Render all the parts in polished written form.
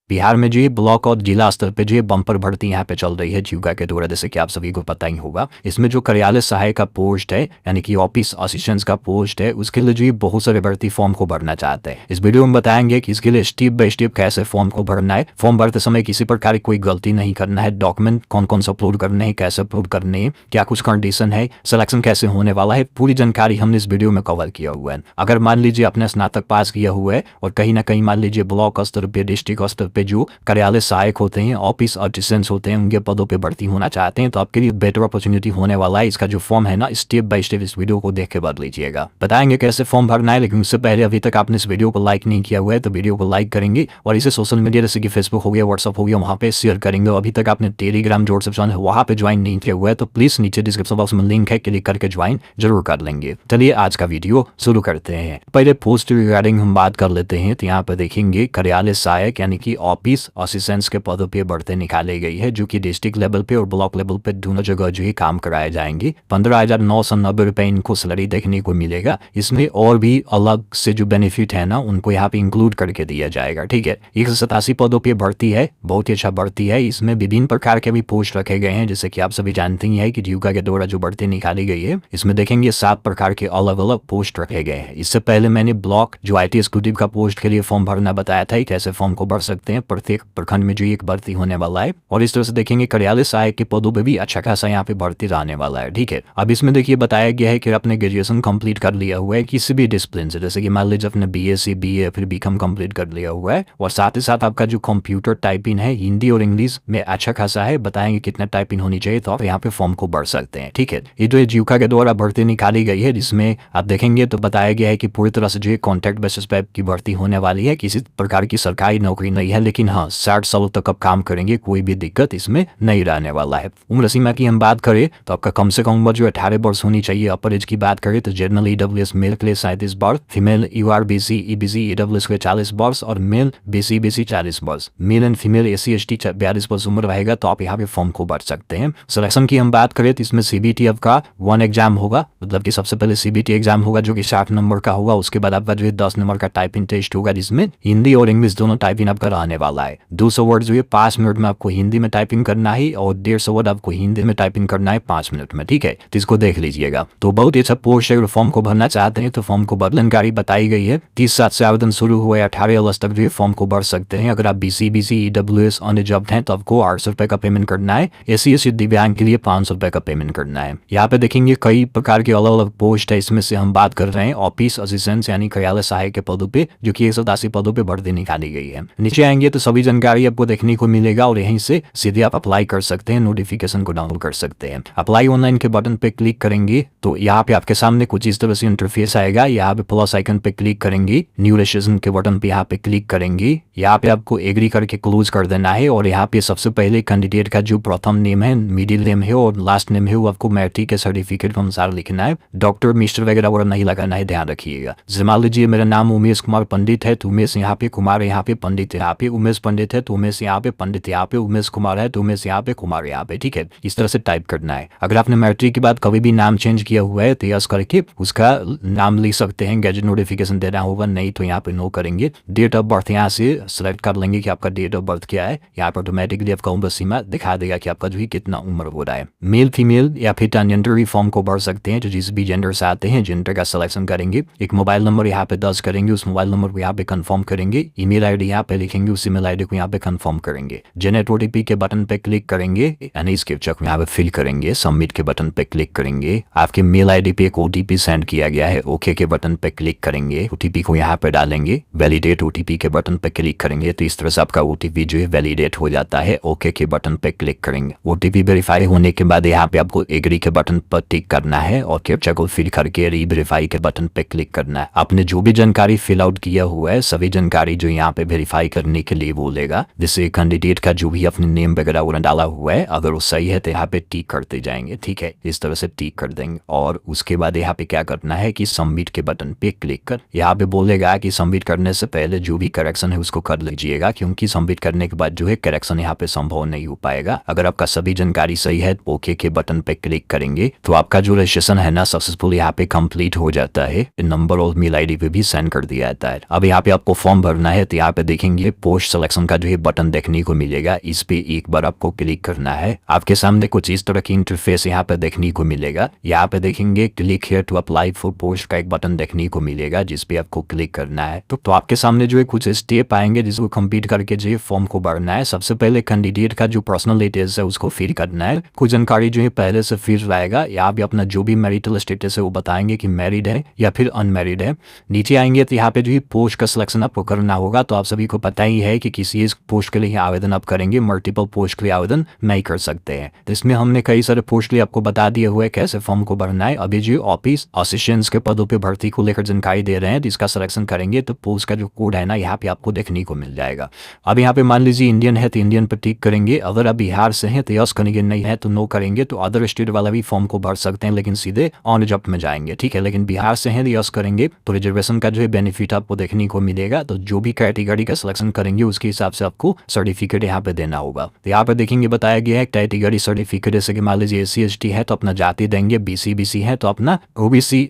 बिहार में जो ये ब्लॉक और जिला स्तर पे जो ये बम्पर भर्ती यहाँ पे चल रही है जीविका के द्वारा, जैसे कि आप सभी को पता ही होगा। इसमें जो कार्यालय सहायक का पोस्ट है यानी कि ऑफिस असिस्टेंट का पोस्ट है, उसके लिए जो ये बहुत सारे भर्ती फॉर्म को भरना चाहते हैं। इस वीडियो में बताएंगे कि इसके लिए स्टेप बाय स्टेप कैसे फॉर्म को भरना है। फॉर्म भरते समय किसी प्रकार की कोई गलती नहीं करना है, डॉक्यूमेंट कौन कौन सा अपलोड करने हैं, कैसे अपलोड करने हैं, क्या कुछ कंडीशन है, सिलेक्शन कैसे होने वाला है, पूरी जानकारी हमने इस वीडियो में कवर किया हुआ है। अगर मान लीजिए आपने स्नातक पास किया हुआ है और कहीं ना कहीं मान लीजिए ब्लॉक स्तर पे, डिस्ट्रिक्ट स्तर पे जो कार्यालय सहायक होते हैं, ऑफिस असिस्टेंट्स होते हैं, उनके पदों पे भर्ती होना चाहते हैं, तो आपके लिए बेटर अपॉर्चुनिटी होने वाला है। इसका जो फॉर्म है ना, स्टेप बाय स्टेप इस वीडियो को देख के भर लीजिएगा। बताएंगे कैसे फॉर्म भरना है, लेकिन उससे पहले अभी तक आपने इस वीडियो को लाइक नहीं किया हुआ है तो वीडियो को लाइक करेंगे और इसे सोशल मीडिया जैसे कि फेसबुक हो गया, व्हाट्सअप हो गया, वहाँ पे शेयर करेंगे। अभी तक आपने टेलीग्राम जो ऑप्शन है वहाँ पे ज्वाइन नहीं किया हुआ है तो प्लीज नीचे डिस्क्रिप्शन बॉक्स में लिंक है, क्लिक करके ज्वाइन जरूर कर लेंगे। चलिए आज का वीडियो शुरू करते हैं। पहले पोस्ट रिगार्डिंग हम बात कर लेते हैं। तो यहाँ पे देखेंगे कार्यालय सहायक यानी कि ऑफिस असिस्टेंट्स के पदों पे भर्ती निकाली गई है, जो कि डिस्ट्रिक्ट लेवल पे और ब्लॉक लेवल पे दोनों जगह जो है काम कराए जाएंगे। 15,990 रुपए इनको सैलरी देखने को मिलेगा। इसमें और भी अलग से जो बेनिफिट है ना, उनको यहाँ पे इंक्लूड करके दिया जाएगा। ठीक है, 187 पदों पे भर्ती है, बहुत ही अच्छा भर्ती है। इसमें विभिन्न प्रकार के भी पोस्ट रखे गए हैं, जैसे कि आप सभी जानते ही है कि जीविका के द्वारा जो भर्ती निकाली गई है, इसमें देखेंगे 7 प्रकार के अलग अलग पोस्ट रखे गए हैं। इससे पहले मैंने ब्लॉक जो IT एग्जीक्यूटिव का पोस्ट के लिए फॉर्म भरना बताया था, कैसे फॉर्म को भर सकते हैं। प्रत्येक प्रखंड में जो एक भर्ती होने वाला है और इस तरह से देखेंगे कार्यालय सहायक के पदों पे भी अच्छा खासा यहाँ पे भर्ती रहने वाला है। ठीक है, अब इसमें देखिए बताया गया है कि आपने ग्रेजुएशन कंप्लीट कर लिया हुआ है किसी भी डिसिप्लिन से, जैसे कि मान लीजिए आपने BSc BA फिर BCom कंप्लीट कर लिया हुआ है और साथ ही साथ आपका जो कंप्यूटर टाइपिंग है हिंदी और इंग्लिश में अच्छा खासा है। बताएंगे कितना टाइपिंग होनी चाहिए तो आप यहाँ पे फॉर्म को भर सकते हैं। ठीक है, ये जो जीविका के द्वारा भर्ती निकाली गई है, जिसमें आप देखेंगे तो बताया गया है कि पूरी तरह से जो कॉन्ट्रैक्ट बेसिस पे की भर्ती होने वाली है। किसी प्रकार की सरकारी नौकरी नहीं है, लेकिन हाँ 60 सालों तक आप काम करेंगे, कोई भी दिक्कत इसमें नहीं रहने वाला है। उम्र सीमा की हम बात करें तो आपका कम से कम उम्र जो 18 वर्ष होनी चाहिए। अपर एज की बात करें तो जनरल EWS मेल के लिए 37 वर्ष, फीमेल URBC EBC EWS के 40 वर्ष और मेल BC EBC 40 वर्ष। Male and female SC ST 42 वर्ष उम्र रहेगा तो आप यहाँ पे फॉर्म को भर सकते हैं। सिलेक्शन की हम बात करें तो इसमें CBT आपका 1 एग्जाम होगा, मतलब कि सबसे पहले CBT एग्जाम होगा जो कि 60 नंबर का होगा। उसके बाद आपका जो है 10 नंबर का टाइपिंग टेस्ट होगा, जिसमें हिंदी और इंग्लिश दोनों टाइपिंग आपका रहने वाला है। 200 वर्ड जो है 5 मिनट में आपको हिंदी में टाइपिंग करना है और 150 वर्ड आपको हिंदी में टाइपिंग करना है 5 मिनट में। ठीक है, तो इसको देख लीजिएगा। तो बहुत ही अच्छा पोस्ट है। फॉर्म को भरना चाहते हैं तो फॉर्म को भर जानकारी बताई गई है। 30/7 से आवेदन शुरू हुआ है, 18 अगस्त तक जो है फॉर्म को भर सकते हैं। अगर आप BC BC EWS अन्य जॉब हैं तो आपको 800 रुपए का पेमेंट करना है। SC ST दिव्यांग के लिए 500 रुपए का पेमेंट करना है। यहाँ पे देखेंगे कई प्रकार के अलग अलग पोस्ट है। इसमें से हम बात कर रहे हैं ऑफिस असिस्टेंट यानी कार्यालय सहायक के पदों पे, जो कि 180 पदों पे भर्ती निकाली गई है। नीचे आएंगे तो सभी जानकारी आपको देखने को मिलेगा और यहीं से सीधे आप अप्लाई कर सकते हैं, नोटिफिकेशन को डाउनलोड कर सकते हैं। अप्लाई ऑनलाइन के बटन पे क्लिक करेंगे तो यहाँ पे आपके सामने कुछ इस तरह से इंटरफेस आएगा। यहाँ पे प्लस आइकन पे क्लिक करेंगे, न्यू रजिस्ट्रेशन के बटन पे यहाँ पे क्लिक करेंगे। यहाँ पे आपको एग्री करके क्लोज कर देना है और यहाँ पे सबसे पहले कैंडिडेट का जो प्रथम नेम है, मिडिल नेम है और लास्ट नेम है वो आपको मैट्रिक के सर्टिफिकेट के अनुसार लिखना है। डॉक्टर मिस्टर वगैरह नहीं लगाना है, ध्यान रखिएगा। जैसे मान लीजिए मेरा नाम उमेश कुमार पंडित है तो उमेश यहाँ पे, कुमार यहाँ पे, पंडित यहाँ पे, उमेश पंडित है तो उमेश यहाँ पे, पंडित यहाँ पे, उमेश कुमार है तो उमेश यहाँ पे, कुमार यहाँ पे। ठीक है, इस तरह से टाइप करना है। अगर आपने मैट्रिक के बाद कभी भी नाम चेंज किया हुआ है तो यस करके उसका नाम लिख सकते हैं, गैजेट नोटिफिकेशन देना होगा, नहीं तो यहाँ पे नो करेंगे। डेट ऑफ बर्थ यहाँ से सेलेक्ट कर लेंगे कि आपका डेट ऑफ बर्थ क्या है। यहाँ पर ऑटोमेटिकली आपका उम्र सीमा दिखा देगा कि आपका जो है कितना उम्र हो रहा है। मेल फीमेल या फिर ट्रांसजेंडर फॉर्म को भर सकते हैं, जो जिस भी जेंडर से आते हैं जेंडर का सिलेक्शन करेंगे। एक मोबाइल नंबर यहाँ पे दर्ज करेंगे, उस मोबाइल नंबर को यहाँ पे कंफर्म करेंगे। ईमेल आईडी यहाँ पे लिखेंगे, उस ईमेल आईडी को यहाँ पे कंफर्म करेंगे। जनरेट OTP के बटन पे क्लिक करेंगे यानी इस कैप्चा को यहाँ पे फिल करेंगे। सबमिट के बटन पे क्लिक करेंगे, आपके मेल आईडी पे एक OTP सेंड किया गया है। ओके के बटन पे क्लिक करेंगे, OTP को यहाँ पे डालेंगे। वैलिडेट OTP के बटन पे क्लिक करेंगे तो इस तरह से आपका OTP जो है वैलिडेट हो जाता है। ओके के बटन पे क्लिक करेंगे। OTP वेरीफाई होने के बाद यहाँ पे आपको एग्री के बटन पर टिक करना है और कैप्चा को फिल करके रीवेरीफाई के बटन पे क्लिक करना है। आपने जो भी जानकारी फिल आउट किया हुआ है सभी जानकारी जो यहाँ पे वेरीफाई करने के लिए बोलेगा, जैसे कैंडिडेट का जो भी अपने नेम वगैरह वो डाला हुआ है, अगर वो सही है तो यहाँ पे टिक करते जाएंगे। ठीक है, इस तरह से टिक कर देंगे और उसके बाद यहाँ पे क्या करना है कि सबमिट के बटन पे क्लिक कर, यहाँ पे बोलेगा कि सबमिट करने से पहले जो भी करेक्शन है उसको कर लीजिएगा, क्योंकि सबमिट करने के बाद जो है करेक्शन यहाँ पे संभव नहीं हो पाएगा। अगर आपका सभी जानकारी सही है ओके के बटन पे क्लिक करेंगे तो आपका जो रजिस्ट्रेशन है ना सक्सेसफुल यहाँ पे कंप्लीट हो जाता है। नंबर और मेल आईडी पे भी सेंड कर दिया जाता है। अब यहाँ पे आपको फॉर्म भरना है तो यहाँ पे देखेंगे पोस्ट पोस्ट सिलेक्शन का जो है बटन देखने को मिलेगा। इस पे एक बार आपको क्लिक करना है। आपके सामने कुछ इस तरह की इंटरफेस यहाँ पे देखने को मिलेगा। यहाँ पे देखेंगे click here to apply for post का एक बटन देखने को मिलेगा, जिस पे आपको क्लिक करना है। तो आपके सामने जो है कुछ स्टेप आएंगे जिसको कंप्लीट करके जो है फॉर्म को भरना है। सबसे पहले कैंडिडेट का जो पर्सनल डिटेल्स है उसको फिल करना है। कुछ जानकारी जो है पहले से फिल रहेगा। यहाँ भी अपना जो भी मैरिटल स्टेटस है वो बताएंगे कि मैरिड है या फिर अनमैरिड है। नीचे आएंगे तो यहाँ पे जो है पोस्ट का सिलेक्शन आपको करना होगा। तो आप सभी को पता ही है कि किसी एक पोस्ट के लिए आवेदन आप करेंगे, मल्टीपल पोस्ट के लिए आवेदन नहीं कर सकते हैं। तो इसमें हमने कई सारे पोस्ट के लिए आपको बता दिए हुए कैसे फॉर्म को भरना है। अभी जो ऑफिस असिस्टेंट्स के पदों पे भर्ती को लेकर जानकारी दे रहे हैं, तो इसका सिलेक्शन करेंगे तो पोस्ट का जो कोड है ना यहाँ पे आपको देखने को मिल जाएगा। अब यहाँ पे मान लीजिए इंडियन है तो इंडियन पर टिक करेंगे। अगर आप बिहार से हैं तो यस करेंगे, नहीं है तो नो करेंगे। तो अदर स्टेट वाला भी फॉर्म को भर सकते हैं, लेकिन सीधे ऑन जॉब में जाएंगे, ठीक है। लेकिन बिहार से हैं तो यस करेंगे तो रिजर्वेशन का जो है बेनिफिट आपको देखने को मिलेगा। तो जो भी कैटेगरी का सिलेक्शन करेंगे उसके हिसाब से आपको सर्टिफिकेट यहाँ पे देना होगा। तो यहाँ पे देखेंगे बताया गया है कैटेगरी सर्टिफिकेट, जैसे कि मान लीजिए SC ST है तो अपना जाति देंगे, BC है तो अपना OBC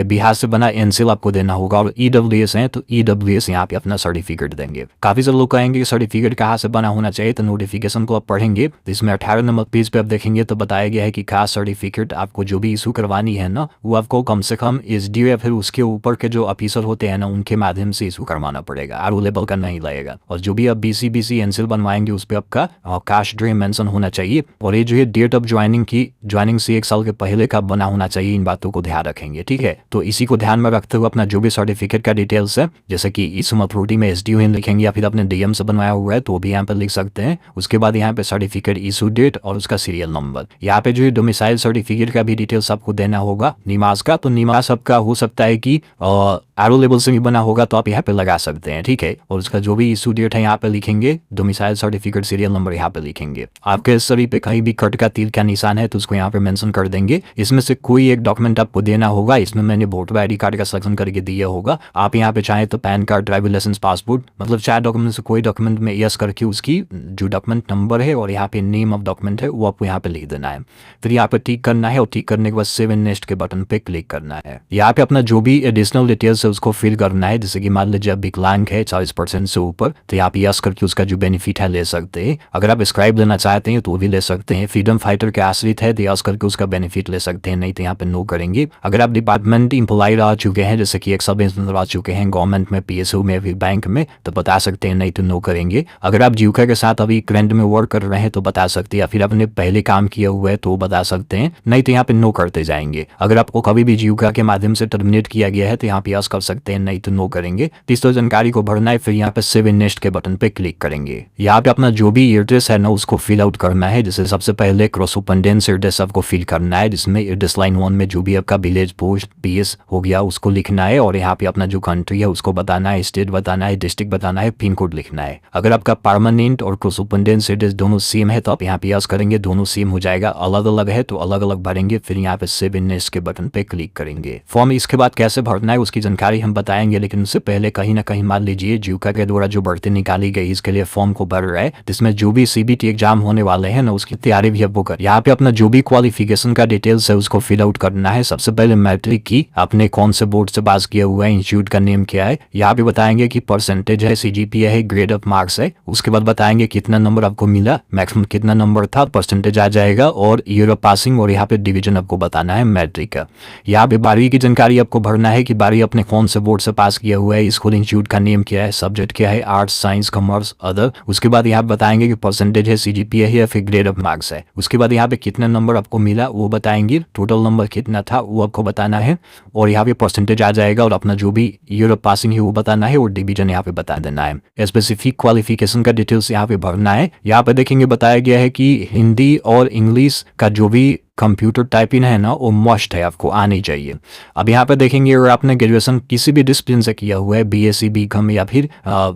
बिहार से बना NCL आपको देना होगा, और EWS है तो EWS यहाँ पे अपना सर्टिफिकेट देंगे। काफी सारे लोग कहेंगे कि सर्टिफिकेट कहाँ से बना होना चाहिए, तो नोटिफिकेशन को आप पढ़ेंगे तो इसमें 18 नंबर पेज पे आप देखेंगे तो बताया गया है कि खास सर्टिफिकेट आपको जो भी इशू करवानी है ना वो आपको कम से कम SDO या फिर उसके ऊपर के जो ऑफिसर होते हैं ना उनके माध्यम से इशू करवाना पड़ेगा, आर लेवल का नहीं लगेगा। और जो भी आप BC NCL बनवाएंगे उस पर आपका कास्ट ड्रीम मेंशन होना चाहिए, और ये जो है डेट ऑफ ज्वाइनिंग से 1 साल के पहले का बना होना चाहिए। इन बातों को ध्यान रखेंगे, ठीक है। तो इसी को ध्यान में रखते हुए अपना जो भी सर्टिफिकेट का डिटेल्स है, जैसे कि इस अथॉरिटी में SDO लिखेंगे या फिर अपने DM से बनवाया हुआ है तो भी यहाँ पे लिख सकते हैं। उसके बाद यहाँ पे सर्टिफिकेट इशू डेट और उसका सीरियल नंबर। यहाँ पे जो है डोमिसाइल सर्टिफिकेट का भी डिटेल्स आपको देना होगा। निवास का, तो निवास आपका हो सकता है कि आर लेवल से भी बना होगा तो आप यहाँ पे लगा सकते हैं, ठीक है। और उसका जो भी इशू डेट है यहाँ पे लिखेंगे, डोमिसाइल सर्टिफिकेट सीरियल नंबर यहाँ पे लिखेंगे। आपके शरीर पे कहीं भी कट का तीर का निशान है तो उसको यहाँ पे मेंशन कर देंगे। इसमें से कोई एक डॉक्यूमेंट आपको देना होगा। इसमें मैंने वोटर ID कार्ड का सिलेक्शन करके दिया होगा। आप यहाँ पे चाहे तो pan card, driving licence, passport, मतलब 4 डॉक्यूमेंट से कोई डॉक्यूमेंट में यस करके उसकी जो डॉक्यूमेंट नंबर है और यहाँ पे नेम ऑफ डॉक्यूमेंट है वो आपको यहाँ पे लिख देना है। फिर यहाँ पे टिक करना है और टिक करने के बाद सेव एंड नेक्स्ट के बटन पे क्लिक करना है। यहाँ पे अपना जो भी एडिशनल डिटेल्स है उसको फिल करना है। जैसे कि मान लीजिए आप विकलांग है 40% से ऊपर तो यहाँ पे यस करके उसका जो बेनिफिट है ले सकते हैं। अगर आप स्क्राइब लेना चाहते हैं तो भी ले सकते हैं। फ्रीडम फाइटर के आश्रित है तो यस करके उसका बेनिफिट ले सकते हैं, नहीं तो यहाँ पे नो करेंगे। अगर आप डिपार्टमेंट एम्प्लॉय रह चुके हैं, जैसे कि एक सब इंस्पेक्टर रह चुके हैं गवर्नमेंट में, PSO में, फिर बैंक में, तो बता सकते हैं, नहीं तो नो करेंगे। अगर आप जीविका के साथ अभी करंट में वर्क कर रहे हैं तो बता सकते हैं, या फिर आपने पहले काम किया हुआ है तो बता सकते हैं, नहीं तो यहाँ पे नो करते जाएंगे। अगर आपको कभी भी जीविका के माध्यम से टर्मिनेट किया गया है तो यहाँ पे यस कर सकते हैं, नहीं तो नो करेंगे। इस तो जानकारी को भरना है। फिर यहाँ पे सेव एंड नेक्स्ट के बटन पे क्लिक करेंगे। यहाँ पे अपना जो भी एड्रेस है ना उसको फिल आउट करना है। जैसे सबसे पहले क्रॉसोपेंडेंस एड्रेस आपको फिल करना है, जिसमें एड्रेस लाइन 1 में जो भी आपका विलेज, पोस्ट, PS हो गया उसको लिखना है। और यहाँ पे अपना जो कंट्री है उसको बताना है, स्टेट बताना है, डिस्ट्रिक्ट बताना है, पिन कोड लिखना है। अगर आपका परमानेंट और क्रॉसोपेंडेंस एड्रेस दोनों सेम है तो आप यहाँ पे यस करेंगे, दोनों सेम हो जाएगा। अलग अलग है तो अलग अलग भरेंगे। फिर यहाँ पे सेव एंड नेक्स्ट के बटन पे क्लिक करेंगे। फॉर्म इसके बाद कैसे भरना है उसकी जानकारी हम बताएंगे, लेकिन उससे पहले कहीं ना कहीं मान लीजिए जीविका के द्वारा जो भर्ती निकाली गई इसके लिए फॉर्म को भर रहा है, जिसमें जो भी CBT एग्जाम होने वाले हैं ना उसकी तैयारी भी आपको कर। यहाँ पे अपना जो भी क्वालिफिकेशन का डिटेल्स है उसको फिल आउट करना है। सबसे पहले मैट्रिक की आपने कौन से बोर्ड से पास किया हुआ है, इंस्टीट्यूट का नेम क्या है, यहाँ पे बताएंगे कि परसेंटेज है, CGPA है, ग्रेड ऑफ मार्क्स है। उसके बाद बताएंगे कितना नंबर आपको मिला, मैक्सिमम कितना नंबर था, परसेंटेज आ जाएगा, और ईयर ऑफ पासिंग, और यहाँ पे डिवीजन आपको बताना है मैट्रिक का। यहाँ पे 12वीं की जानकारी आपको भरना है कि 12वीं अपने कौन से बोर्ड से पास किया हुआ है, स्कूल इंस्टीट्यूट का नेम क्या है, सब्जेक्ट क्या है, आर्ट्स, साइंस, कॉमर्स, अदर। उसके बाद यहाँ बताएंगे कि परसेंटेज है, CGPA है या फिर ग्रेड ऑफ मार्क्स है। उसके बाद यहाँ पे कितना नंबर आपको मिला वो बताएंगे, टोटल नंबर कितना था वो आपको बताना है, और यहाँ पे परसेंटेज आ जाएगा, और अपना जो भी ईयर ऑफ पासिंग है वो बताना है, और डिवीजन यहाँ पे बता देना है। स्पेसिफिक क्वालिफिकेशन का डिटेल्स यहाँ पे भरना है। यहाँ पे देखेंगे बताया गया है कि हिंदी और इंग्लिश का जो भी कंप्यूटर टाइपिंग है ना वो मस्ट है, आपको आनी चाहिए। अब यहाँ पे देखेंगे अगर आपने ग्रेजुएशन किसी भी डिसिप्लिन से किया हुआ है, BSc, BCom या फिर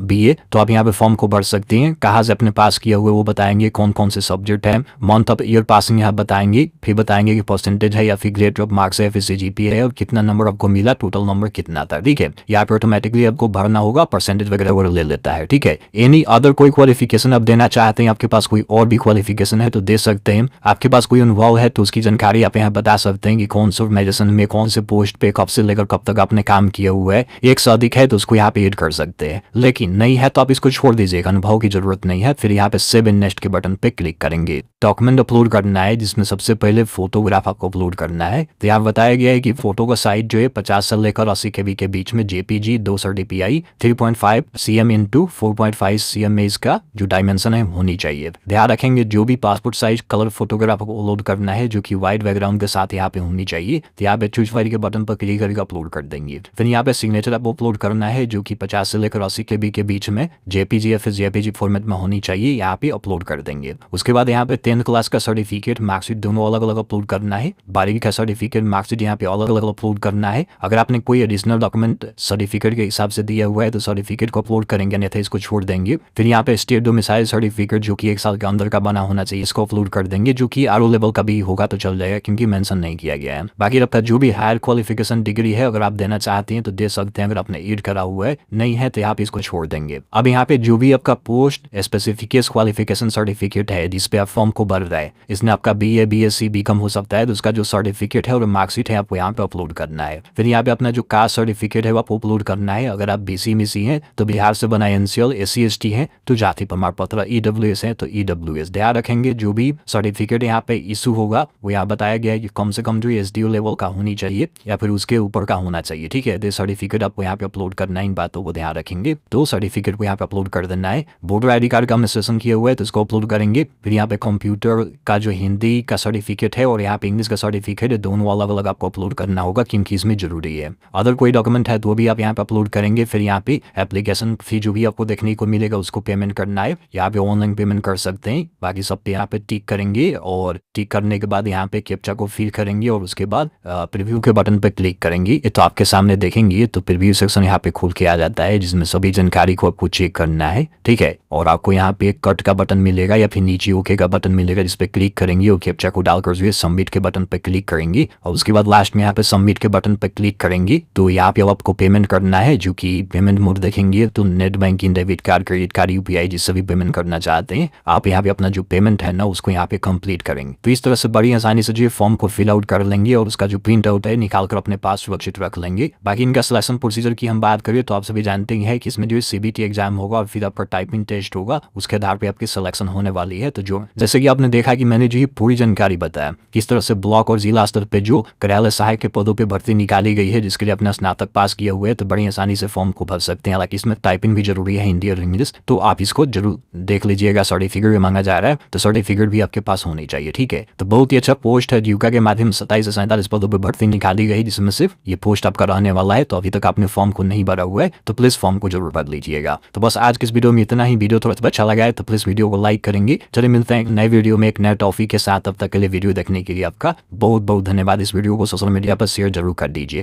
BA, तो आप यहाँ पे फॉर्म को भर सकते हैं। कहाँ से अपने पास किया हुआ है वो बताएंगे, कौन कौन से सब्जेक्ट है, मंथ ऑफ ईयर पासिंग यहाँ बताएंगे, फिर बताएंगे कि परसेंटेज है या फिर ग्रेड ऑफ मार्क्स है, फिर CGPA है, और कितना नंबर आपको मिला, टोटल नंबर कितना था, ठीक है। यहाँ पे ऑटोमेटिकली आपको भरना होगा, परसेंटेज वगैरह ले लेता है, ठीक है। एनी अदर कोई क्वालिफिकेशन आप देना चाहते हैं, आपके पास कोई और भी क्वालिफिकेशन है तो दे सकते हैं। आपके पास कोई अनुभव है तो उसकी जानकारी आप यहाँ बता सकते हैं कि कौन सा मेडिसिन में कौन से पोस्ट पे कब से लेकर कब तक आपने काम किया हुआ है। एक से अधिक है तो उसको यहाँ पे ऐड कर सकते हैं, लेकिन नहीं है तो आप इसको छोड़ दीजिएगा, अनुभव की जरूरत नहीं है। फिर यहाँ पे सेव इन नेक्स्ट के बटन पे क्लिक करेंगे। डॉक्यूमेंट अपलोड करना है जिसमें सबसे पहले फोटोग्राफ आपको अपलोड करना है। तो यहाँ बताया गया है कि फोटो का साइज जो है 50 से लेकर 80 KB के बीच में JPG 200 DPI 3.5 cm into 4.5 cm में इसका जो डायमेंशन है होनी चाहिए। ध्यान रखेंगे जो भी पासपोर्ट साइज कलर फोटोग्राफ आपको अपलोड करना है जो कि व्हाइट बैकग्राउंड के साथ यहाँ पे होनी चाहिए। तो यहाँ पे चूज फाइल के बटन पर क्लिक करके अपलोड कर देंगे। फिर यहाँ पे सिग्नेचर आपको अपलोड करना है जो कि 50 से लेकर 80 KB के बीच में JPG या फिर JPG फॉर्मेट में होनी चाहिए, यहाँ पे अपलोड कर देंगे। उसके बाद यहाँ पे 10th क्लास का सर्टिफिकेट मार्कशीट दोनों अलग अलग अपलोड करना है। 12वीं का सर्टिफिकेट मार्कशीट यहाँ पे अलग अलग अपलोड करना है। अगर आपने कोई एडिशनल डॉक्यूमेंट सर्टिफिकेट के हिसाब से दिया हुआ है तो सर्टिफिकेट को अपलोड करेंगे, अन्यथा इसको छोड़ देंगे। फिर यहाँ पे स्टेट डोमिसाइल सर्टिफिकेट जो कि 1 साल के अंदर का बना होना चाहिए, इसको अपलोड कर देंगे, जो कि RO लेवल का भी होगा तो चल जाएगा क्योंकि मेंशन नहीं किया गया है। बाकी आपका जो भी हायर क्वालिफिकेशन डिग्री है अगर आप देना चाहते हैं तो दे सकते हैं, अगर आपने ऐड करा हुआ है, नहीं है तो यहाँ पे इसको छोड़ देंगे। अब यहाँ पे जो भी आपका पोस्ट स्पेसिफिक क्वालिफिकेशन सर्टिफिकेट है जिस पे आप फॉर्म को भर रहे हैं, इसमें आपका BA BSc BCom हो सकता है, तो उसका जो सर्टिफिकेट है और मार्कशीट है आपको यहाँ पे अपलोड करना है। फिर यहाँ पे अपना जो कास्ट सर्टिफिकेट है वो आपको अपलोड करना है। अगर आप BC में हैं तो बिहार से बना NCL, SC ST है तो जाति प्रमाण पत्र, EWS है तो EWS। ध्यान रखेंगे जो भी सर्टिफिकेट यहाँ पे इशू होगा वो यहाँ बताया गया है कि कम से कम जो SDO लेवल का होनी चाहिए या फिर उसके ऊपर का होना चाहिए। ठीक है, तो सर्टिफिकेट आपको यहाँ पे अपलोड करना है, इन बातों को ध्यान रखेंगे। तो सर्टिफिकेट को यहाँ पे अपलोड कर देना है। वोटर ID कार्ड का हमने सेशन किया हुआ है तो इसको अपलोड करेंगे। फिर यहाँ पे कंप्यूटर का जो हिंदी का सर्टिफिकेट है और यहाँ पे इंग्लिश का सर्टिफिकेट है, दोनों अलग अलग आपको अपलोड करना होगा क्योंकि इसमें जरूरी है। अदर कोई डॉक्यूमेंट है तो वो भी आप यहाँ पे अपलोड करेंगे। फिर यहाँ पे एप्लीकेशन फी जो भी आपको देखने को मिलेगा उसको पेमेंट करना है, यहाँ पे ऑनलाइन पेमेंट कर सकते हैं। बाकी सब पे यहाँ पे टिक करेंगे और टिक करने के बाद यहाँ पे कैप्चा को फिल करेंगे और उसके बाद प्रीव्यू के बटन पे क्लिक करेंगे। तो आपके सामने देखेंगे तो प्रीव्यू सेक्शन यहाँ पे खुल के आ जाता है जिसमें सभी जानकारी को आपको चेक करना है। ठीक है, और आपको यहाँ पे कट का बटन मिलेगा या फिर नीचे ओके का बटन मिलेगा जिसपे क्लिक करेंगे और कैप्चा को डालकर जो है सबमिट के बटन पे क्लिक करेंगे और उसके बाद लास्ट में यहाँ पे सबमिट के बटन पे क्लिक करेंगे। तो यहाँ पे आपको पेमेंट करना है, जो कि पेमेंट मोड देखेंगे तो net banking, debit card, credit card, UPI जिससे भी पेमेंट करना चाहते हैं आप यहाँ पे अपना जो पेमेंट है ना उसको यहाँ पे कंप्लीट करेंगे। तो इस तरह से बड़ी आसानी से जो फॉर्म को फिल आउट कर लेंगे और उसका जो प्रिंट आउट है निकाल कर अपने पास सुरक्षित रख लेंगे। बाकी इनका सिलेक्शन प्रोसीजर की हम बात करें तो आप सभी जानते हैं कि इसमें जो CBT एग्जाम होगा और फिर आपका टाइपिंग टेस्ट होगा, उसके आधार पर आपकी सिलेक्शन होने वाली है। तो जो जैसे कि आपने देखा कि मैंने जो पूरी जानकारी बताया किस तरह से ब्लॉक और जिला स्तर पे जो कार्यालय सहायक के पदों पे भर्ती निकाली गई है जिसके लिए अपना स्नातक पास किया हुआ है तो बड़ी आसानी से फॉर्म को भर सकते हैं। हालांकि इसमें टाइपिंग भी जरूरी है, हिंदी और इंग्लिश, तो आप इसको जरूर देख लीजिएगा। सर्टिफिकेट भी मांगा जा रहा है तो सर्टिफिकेट भी आपके पास होनी चाहिए। ठीक है, तो बहुत ही अच्छा पोस्ट है। जीविका के माध्यम से 27 से 47 पदों पर भर्ती निकाली गई जिसमें सिर्फ ये पोस्ट आपका रहने वाला है। तो अभी तक आपने फॉर्म को नहीं भरा हुआ है तो प्लीज फॉर्म को जरूर भर लीजिएगा। तो बस आज के इस वीडियो में इतना ही। वीडियो थोड़ा अच्छा लगा है तो प्लीज वीडियो को लाइक करेंगे। चलिए मिलते हैं नए वीडियो में एक नए टॉपिक के साथ। तब तक के लिए वीडियो देखने के लिए आपका बहुत बहुत धन्यवाद। इस वीडियो को सोशल मीडिया पर शेयर जरूर कर दीजिए।